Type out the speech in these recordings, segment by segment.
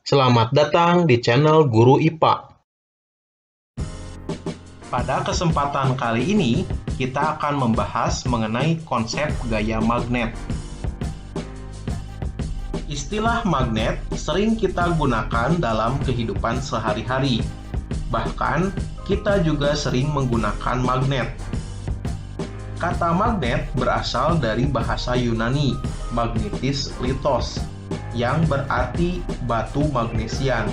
Selamat datang di channel Guru IPA. Pada kesempatan kali ini, kita akan membahas mengenai konsep gaya magnet. Istilah magnet sering kita gunakan dalam kehidupan sehari-hari. Bahkan, kita juga sering menggunakan magnet. Kata magnet berasal dari bahasa Yunani, magnetis litos, yang berarti batu magnesian.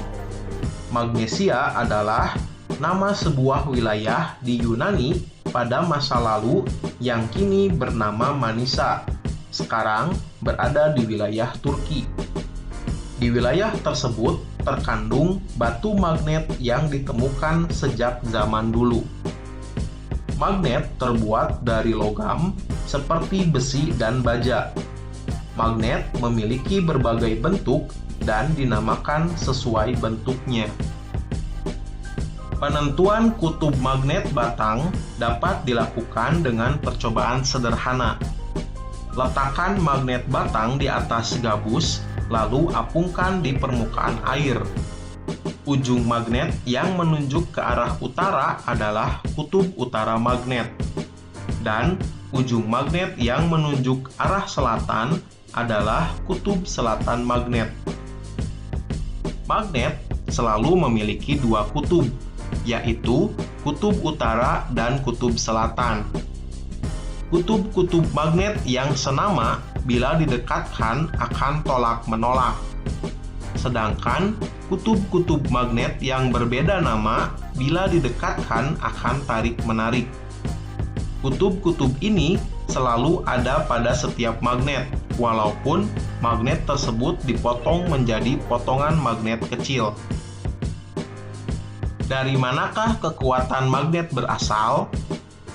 Magnesia adalah nama sebuah wilayah di Yunani pada masa lalu yang kini bernama Manisa, sekarang berada di wilayah Turki. Di wilayah tersebut terkandung batu magnet yang ditemukan sejak zaman dulu. Magnet terbuat dari logam seperti besi dan baja. Magnet memiliki berbagai bentuk dan dinamakan sesuai bentuknya. Penentuan kutub magnet batang dapat dilakukan dengan percobaan sederhana. Letakkan magnet batang di atas gabus, lalu apungkan di permukaan air. Ujung magnet yang menunjuk ke arah utara adalah kutub utara magnet, dan ujung magnet yang menunjuk arah selatan adalah kutub selatan magnet. Magnet selalu memiliki dua kutub, yaitu kutub utara dan kutub selatan. Kutub-kutub magnet yang senama bila didekatkan akan tolak-menolak. Sedangkan kutub-kutub magnet yang berbeda nama bila didekatkan akan tarik-menarik. Kutub-kutub ini selalu ada pada setiap magnet, walaupun magnet tersebut dipotong menjadi potongan magnet kecil. Dari manakah kekuatan magnet berasal?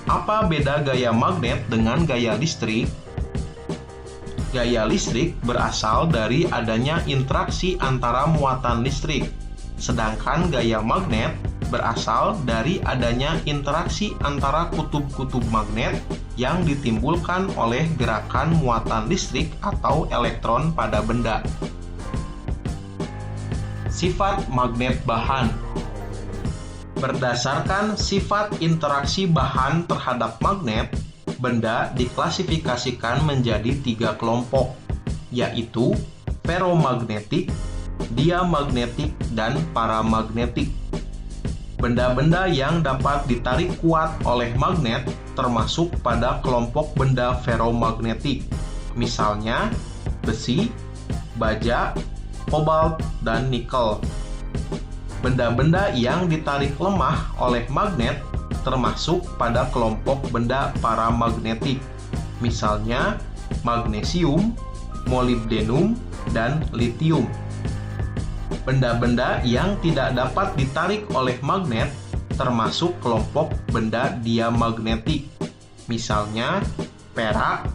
Apa beda gaya magnet dengan gaya listrik? Gaya listrik berasal dari adanya interaksi antara muatan listrik, sedangkan gaya magnet berasal dari adanya interaksi antara kutub-kutub magnet yang ditimbulkan oleh gerakan muatan listrik atau elektron pada benda. Sifat magnet bahan. Berdasarkan sifat interaksi bahan terhadap magnet, benda diklasifikasikan menjadi 3 kelompok, yaitu ferromagnetik, diamagnetik, dan paramagnetik. Benda-benda yang dapat ditarik kuat oleh magnet termasuk pada kelompok benda ferromagnetik, misalnya besi, baja, kobalt, dan nikel. Benda-benda yang ditarik lemah oleh magnet termasuk pada kelompok benda paramagnetik, misalnya magnesium, molibdenum, dan litium. Benda-benda yang tidak dapat ditarik oleh magnet termasuk kelompok benda diamagnetik, misalnya perak,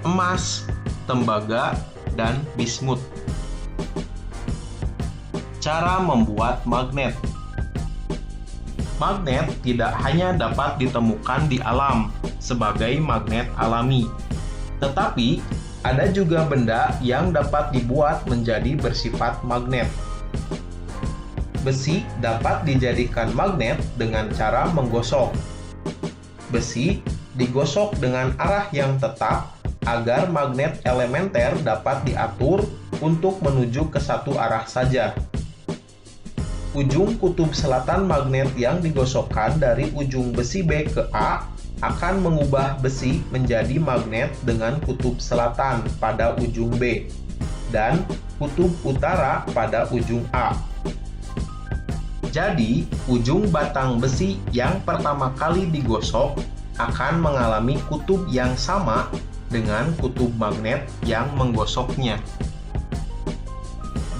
emas, tembaga, dan bismut. Cara membuat magnet. Magnet tidak hanya dapat ditemukan di alam sebagai magnet alami, tetapi ada juga benda yang dapat dibuat menjadi bersifat magnet. Besi dapat dijadikan magnet dengan cara menggosok. Besi digosok dengan arah yang tetap agar magnet elementer dapat diatur untuk menuju ke satu arah saja. Ujung kutub selatan magnet yang digosokkan dari ujung besi B ke A akan mengubah besi menjadi magnet dengan kutub selatan pada ujung B dan kutub utara pada ujung A. Jadi, ujung batang besi yang pertama kali digosok akan mengalami kutub yang sama dengan kutub magnet yang menggosoknya.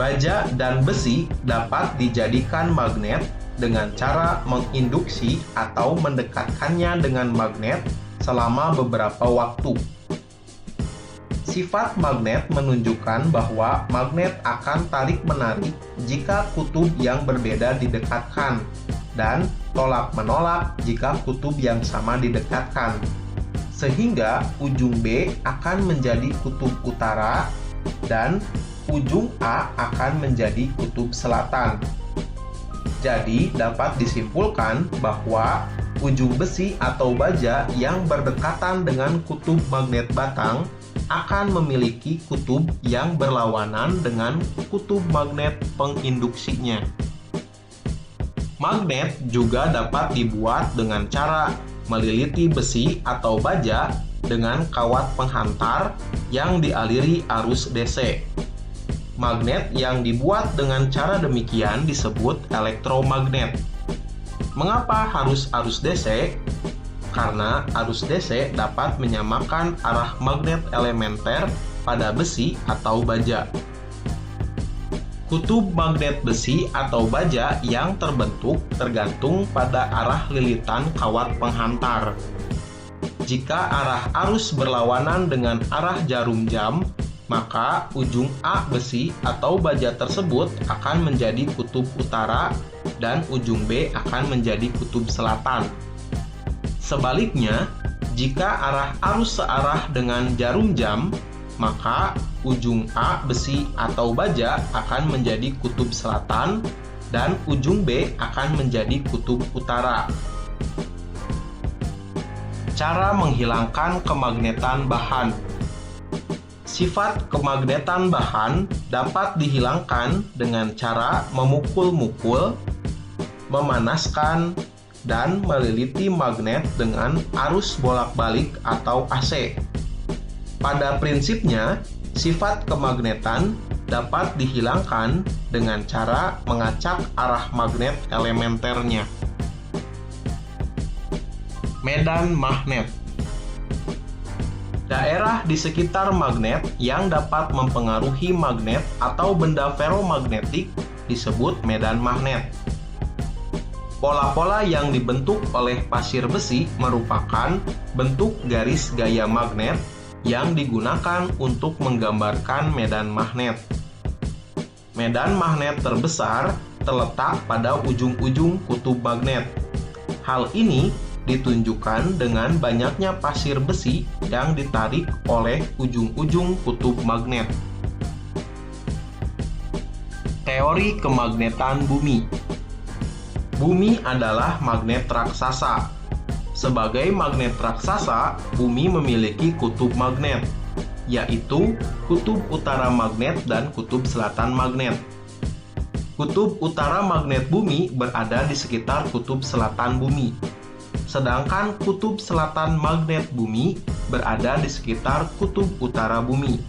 Baja dan besi dapat dijadikan magnet dengan cara menginduksi atau mendekatkannya dengan magnet selama beberapa waktu. Sifat magnet menunjukkan bahwa magnet akan tarik-menarik jika kutub yang berbeda didekatkan, dan tolak-menolak jika kutub yang sama didekatkan. Sehingga ujung B akan menjadi kutub utara dan ujung A akan menjadi kutub selatan. Jadi, dapat disimpulkan bahwa ujung besi atau baja yang berdekatan dengan kutub magnet batang akan memiliki kutub yang berlawanan dengan kutub magnet penginduksinya. Magnet juga dapat dibuat dengan cara meliliti besi atau baja dengan kawat penghantar yang dialiri arus DC. Magnet yang dibuat dengan cara demikian disebut elektromagnet. Mengapa harus arus DC? Karena arus DC dapat menyamakan arah magnet elementer pada besi atau baja. Kutub magnet besi atau baja yang terbentuk tergantung pada arah lilitan kawat penghantar. Jika arah arus berlawanan dengan arah jarum jam, maka ujung A besi atau baja tersebut akan menjadi kutub utara dan ujung B akan menjadi kutub selatan. Sebaliknya, jika arah arus searah dengan jarum jam, maka ujung A besi atau baja akan menjadi kutub selatan dan ujung B akan menjadi kutub utara. Cara menghilangkan kemagnetan bahan. Sifat kemagnetan bahan dapat dihilangkan dengan cara memukul-mukul, memanaskan, dan meliliti magnet dengan arus bolak-balik atau AC. Pada prinsipnya, sifat kemagnetan dapat dihilangkan dengan cara mengacak arah magnet elementernya. Medan magnet. Daerah di sekitar magnet yang dapat mempengaruhi magnet atau benda ferromagnetik disebut medan magnet. Pola-pola yang dibentuk oleh pasir besi merupakan bentuk garis gaya magnet yang digunakan untuk menggambarkan medan magnet. Medan magnet terbesar terletak pada ujung-ujung kutub magnet. Hal ini ditunjukkan dengan banyaknya pasir besi yang ditarik oleh ujung-ujung kutub magnet. Teori kemagnetan bumi. Bumi adalah magnet raksasa. Sebagai magnet raksasa, bumi memiliki kutub magnet, yaitu kutub utara magnet dan kutub selatan magnet. Kutub utara magnet bumi berada di sekitar kutub selatan bumi. Sedangkan kutub selatan magnet bumi berada di sekitar kutub utara bumi.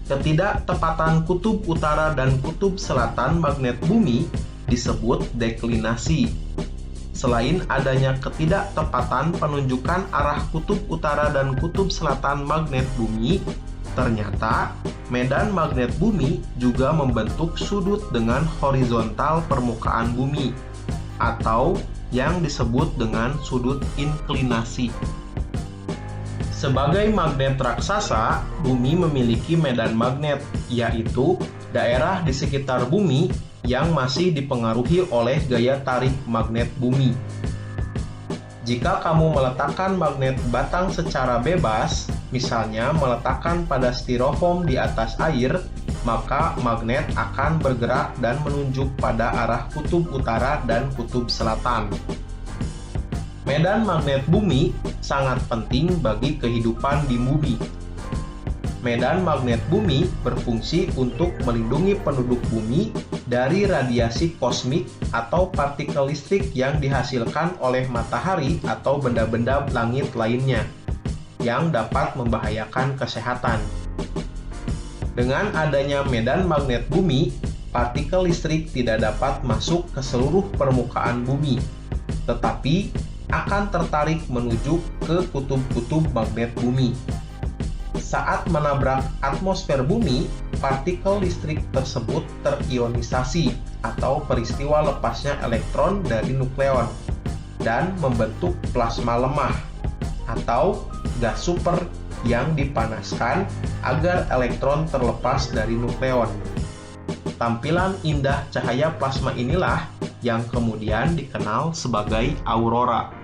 Ketidaktepatan kutub utara dan kutub selatan magnet bumi disebut deklinasi. Selain adanya ketidaktepatan penunjukan arah kutub utara dan kutub selatan magnet bumi, ternyata medan magnet bumi juga membentuk sudut dengan horizontal permukaan bumi, atau yang disebut dengan sudut inklinasi. Sebagai magnet raksasa, bumi memiliki medan magnet, yaitu daerah di sekitar bumi yang masih dipengaruhi oleh gaya tarik magnet bumi. Jika kamu meletakkan magnet batang secara bebas, misalnya meletakkan pada styrofoam di atas air, maka magnet akan bergerak dan menunjuk pada arah kutub utara dan kutub selatan. Medan magnet bumi sangat penting bagi kehidupan di bumi. Medan magnet bumi berfungsi untuk melindungi penduduk bumi dari radiasi kosmik atau partikel listrik yang dihasilkan oleh matahari atau benda-benda langit lainnya yang dapat membahayakan kesehatan. Dengan adanya medan magnet bumi, partikel listrik tidak dapat masuk ke seluruh permukaan bumi, tetapi akan tertarik menuju ke kutub-kutub magnet bumi. Saat menabrak atmosfer bumi, partikel listrik tersebut terionisasi atau peristiwa lepasnya elektron dari nukleon dan membentuk plasma lemah atau gas super yang dipanaskan agar elektron terlepas dari nukleon. Tampilan indah cahaya plasma inilah yang kemudian dikenal sebagai aurora.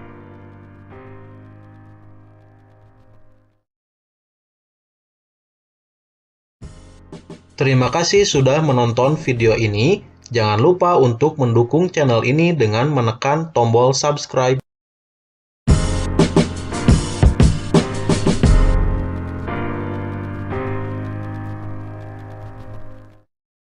Terima kasih sudah menonton video ini. Jangan lupa untuk mendukung channel ini dengan menekan tombol subscribe.